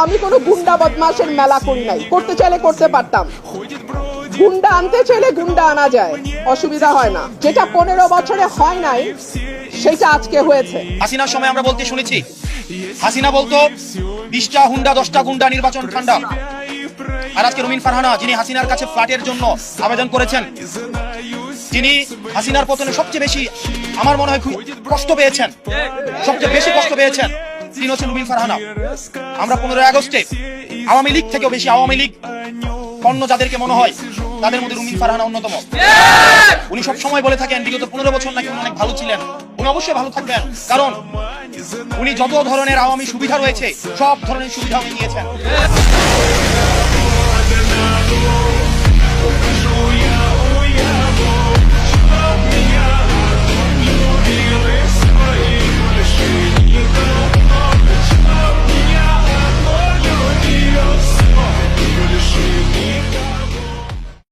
আমি কোনো গুন্ডা বদমাশের মেলা করি নাই, করতে চাইলে করতে পারতাম। গুন্ডা আনতে চাইলে গুন্ডা আনা যায়, অসুবিধা হয় না। যেটা 15 বছরে হয় নাই সেটা আজকে হয়েছে। হাসিনার সময় আমরা বলতে শুনেছি, হাসিনা বলতো 20টা হুন্ডা 10টা গুন্ডা নির্বাচন ঠান্ডা। আর আজকে রুমিন ফারহানা, যিনি হাসিনার কাছে ফ্ল্যাটের জন্য আবেদন করেছেন, যিনি হাসিনার পতনে সবচেয়ে বেশি আমার মনে হয় কষ্ট পেয়েছেন, সবচেয়ে বেশি কষ্ট পেয়েছেন, তিনি হচ্ছেন রুমিন ফারহানা। আমরা 15 আগস্টে আওয়ামী লীগ থেকেও বেশি আওয়ামী লীগ পণ্য যাদেরকে মনে হয় তাদের মধ্যে রুমিন ফারহানা অন্যতম। উনি সব সময় বলে থাকেন বিগত 15 বছর নাকি উনি অনেক ভালো ছিলেন। উনি অবশ্যই ভালো থাকবেন, কারণ উনি যত ধরনের আওয়ামী সুবিধা রয়েছে সব ধরনের সুবিধা উনি নিয়েছেন।